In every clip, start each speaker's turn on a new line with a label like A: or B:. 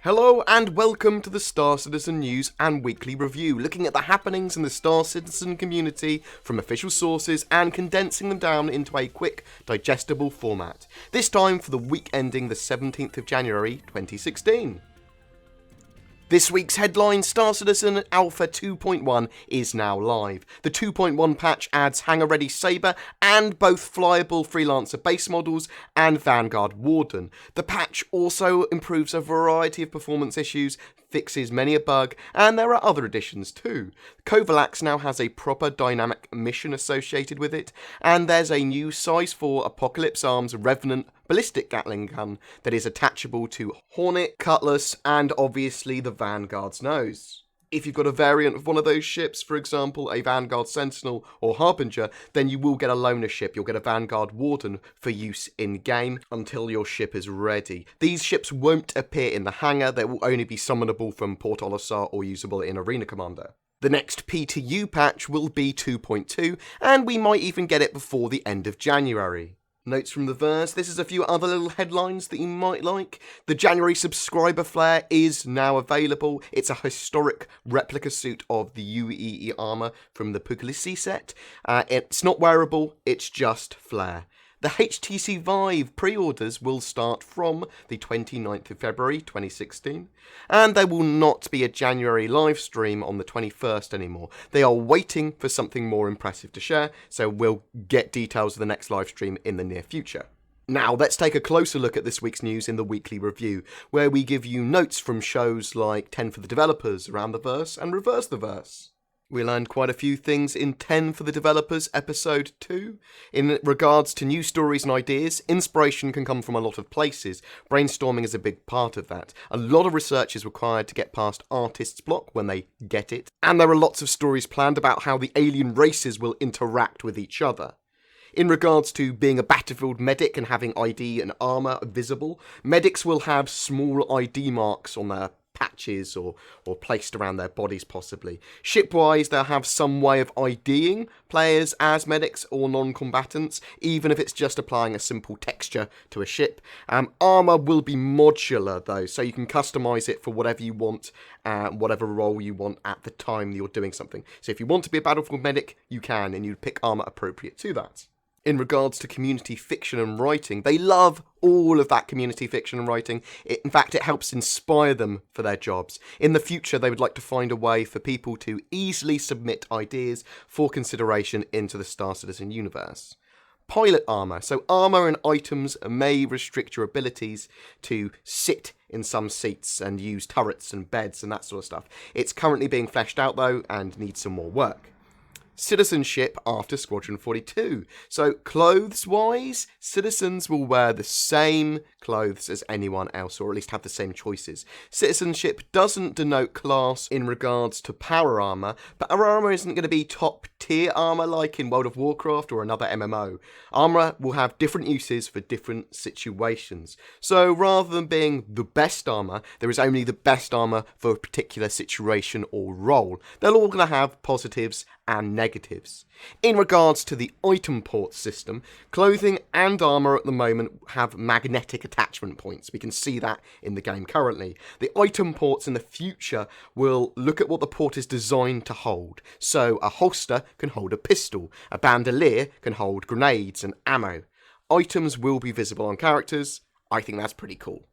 A: Hello and welcome to the Star Citizen News and Weekly Review, looking at the happenings in the Star Citizen community from official sources and condensing them down into a quick, digestible format. This time for the week ending the 17th of January 2016. This week's headline, Star Citizen Alpha 2.1 is now live. The 2.1 patch adds hangar-ready Saber and both flyable Freelancer base models and Vanguard Warden. The patch also improves a variety of performance issues, fixes many a bug, and there are other additions too. Teknoaxe now has a proper dynamic mission associated with it, and there's a new Size 4 Apocalypse Arms Revenant ballistic Gatling gun that is attachable to Hornet, Cutlass, and obviously the Vanguard's nose. If you've got a variant of one of those ships, for example a Vanguard Sentinel or Harbinger, then you will get a loaner ship. You'll get a Vanguard Warden for use in-game until your ship is ready. These ships won't appear in the hangar, they will only be summonable from Port Olisar or usable in Arena Commander. The next P2U patch will be 2.2, and we might even get it before the end of January. Notes from the verse, this is a few other little headlines that you might like. The January subscriber flare is now available. It's a historic replica suit of the UEE armour from the Puglisi set. It's not wearable, it's just flare. The HTC Vive pre-orders will start from the 29th of February 2016, and there will not be a January live stream on the 21st anymore. They are waiting for something more impressive to share, so we'll get details of the next live stream in the near future. Now, let's take a closer look at this week's news in the weekly review, where we give you notes from shows like 10 for the Developers, Around the Verse, and Reverse the Verse. We learned quite a few things in 10 for the Developers, episode 2. In regards to news stories and ideas, inspiration can come from a lot of places. Brainstorming is a big part of that. A lot of research is required to get past artist's block when they get it. And there are lots of stories planned about how the alien races will interact with each other. In regards to being a battlefield medic and having ID and armour visible, medics will have small ID marks on their patches or placed around their bodies possibly. Shipwise, they'll have some way of IDing players as medics or non-combatants, even if it's just applying a simple texture to a ship. Armour will be modular though, so you can customise it for whatever you want, whatever role you want at the time you're doing something. So if you want to be a battlefield medic, you can, and you'd pick armour appropriate to that. In regards to community fiction and writing, they love all of that community fiction and writing. In fact, it helps inspire them for their jobs. In the future, they would like to find a way for people to easily submit ideas for consideration into the Star Citizen universe. Pilot armour. So armour and items may restrict your abilities to sit in some seats and use turrets and beds and that sort of stuff. It's currently being fleshed out though and needs some more work. Citizenship after Squadron 42. So clothes-wise, citizens will wear the same clothes as anyone else, or at least have the same choices. Citizenship doesn't denote class in regards to power armour, but our armour isn't going to be top-tier armour like in World of Warcraft or another MMO. Armour will have different uses for different situations. So rather than being the best armour, there is only the best armour for a particular situation or role. They're all going to have positives and negatives. In regards to the item port system, clothing and armour at the moment have magnetic attachment points. We can see that in the game currently. The item ports in the future will look at what the port is designed to hold. So a holster can hold a pistol, a bandolier can hold grenades and ammo. Items will be visible on characters. I think that's pretty cool.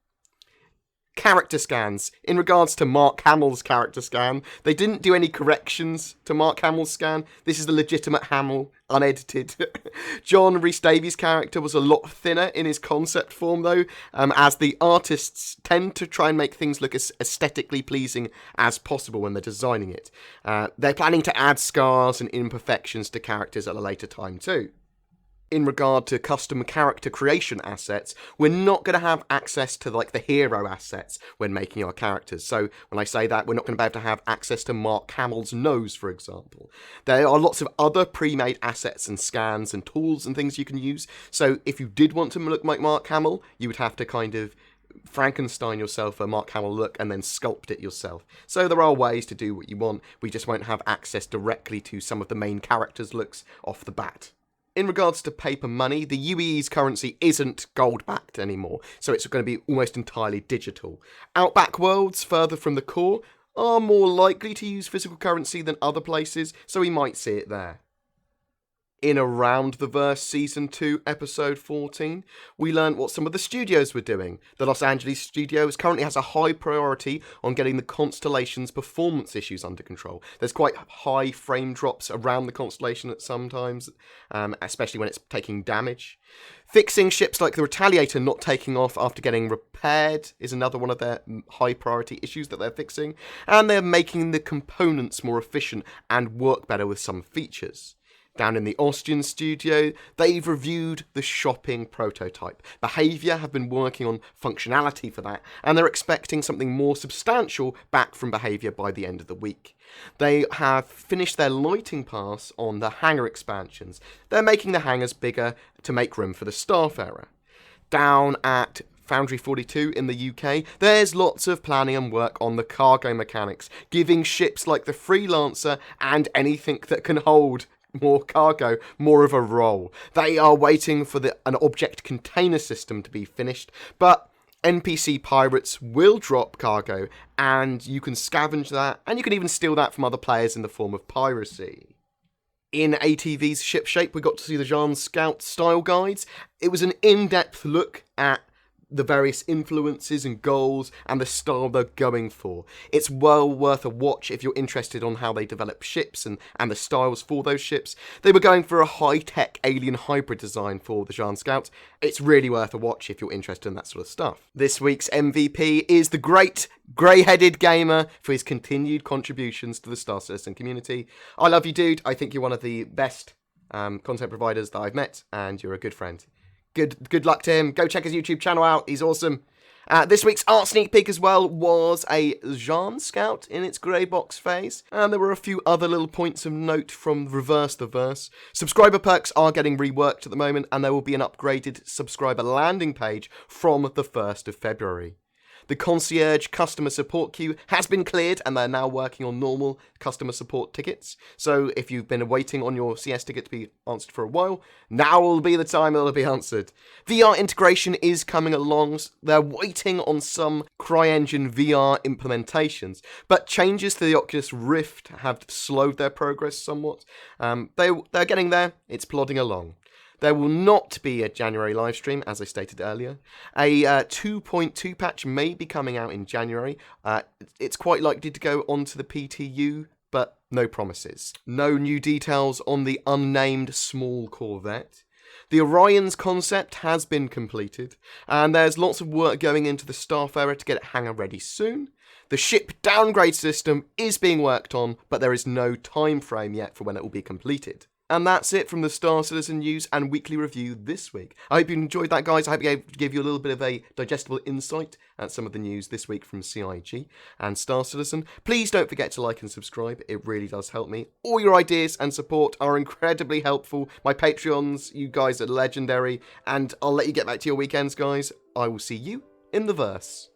A: Character scans. In regards to Mark Hamill's character scan, they didn't do any corrections to Mark Hamill's scan. This is the legitimate Hamill, unedited. John Rhys-Davies' character was a lot thinner in his concept form though, as the artists tend to try and make things look as aesthetically pleasing as possible when they're designing it. They're planning to add scars and imperfections to characters at a later time too. In regard to custom character creation assets, we're not going to have access to like the hero assets when making our characters. So when I say that, we're not going to be able to have access to Mark Hamill's nose, for example. There are lots of other pre-made assets and scans and tools and things you can use. So if you did want to look like Mark Hamill, you would have to kind of Frankenstein yourself a Mark Hamill look and then sculpt it yourself. So there are ways to do what you want. We just won't have access directly to some of the main characters' looks off the bat. In regards to paper money, the UEE's currency isn't gold-backed anymore, so it's going to be almost entirely digital. Outback worlds, further from the core, are more likely to use physical currency than other places, so we might see it there. In Around the Verse Season 2, Episode 14, we learned what some of the studios were doing. The Los Angeles studios currently has a high priority on getting the Constellation's performance issues under control. There's quite high frame drops around the Constellation at some times, especially when it's taking damage. Fixing ships like the Retaliator not taking off after getting repaired is another one of their high priority issues that they're fixing, and they're making the components more efficient and work better with some features. Down in the Austrian studio, they've reviewed the shopping prototype. Behaviour have been working on functionality for that, and they're expecting something more substantial back from Behaviour by the end of the week. They have finished their lighting pass on the hangar expansions. They're making the hangars bigger to make room for the Starfarer. Down at Foundry 42 in the UK, there's lots of planning and work on the cargo mechanics, giving ships like the Freelancer and anything that can hold more cargo more of a role. They are waiting for an object container system to be finished, but NPC pirates will drop cargo, and you can scavenge that, and you can even steal that from other players in the form of piracy. In ATV's Ship Shape, we got to see the Jean Scout style guides. It was an in-depth look at the various influences and goals and the style they're going for. It's well worth a watch if you're interested on how they develop ships and the styles for those ships. They were going for a high-tech alien hybrid design for the Jean Scout. It's really worth a watch if you're interested in that sort of stuff. This week's MVP is the great grey-headed gamer for his continued contributions to the Star Citizen community. I love you, dude. I think you're one of the best content providers that I've met, and you're a good friend. Good luck to him. Go check his YouTube channel out. He's awesome. This week's art sneak peek as well was a Jean Scout in its grey box phase. And there were a few other little points of note from Reverse the Verse. Subscriber perks are getting reworked at the moment, and there will be an upgraded subscriber landing page from the 1st of February. The concierge customer support queue has been cleared, and they're now working on normal customer support tickets. So if you've been waiting on your CS ticket to be answered for a while, now will be the time it'll be answered. VR integration is coming along. They're waiting on some CryEngine VR implementations, but changes to the Oculus Rift have slowed their progress somewhat. They're getting there. It's plodding along. There will not be a January livestream, as I stated earlier. A 2.2 patch may be coming out in January. It's quite likely to go onto the PTU, but no promises. No new details on the unnamed small corvette. The Orion's concept has been completed, and there's lots of work going into the Starfarer to get it hangar ready soon. The ship downgrade system is being worked on, but there is no time frame yet for when it will be completed. And that's it from the Star Citizen news and weekly review this week. I hope you enjoyed that, guys. I hope I gave you a little bit of a digestible insight at some of the news this week from CIG and Star Citizen. Please don't forget to like and subscribe. It really does help me. All your ideas and support are incredibly helpful. My Patreons, you guys are legendary. And I'll let you get back to your weekends, guys. I will see you in the verse.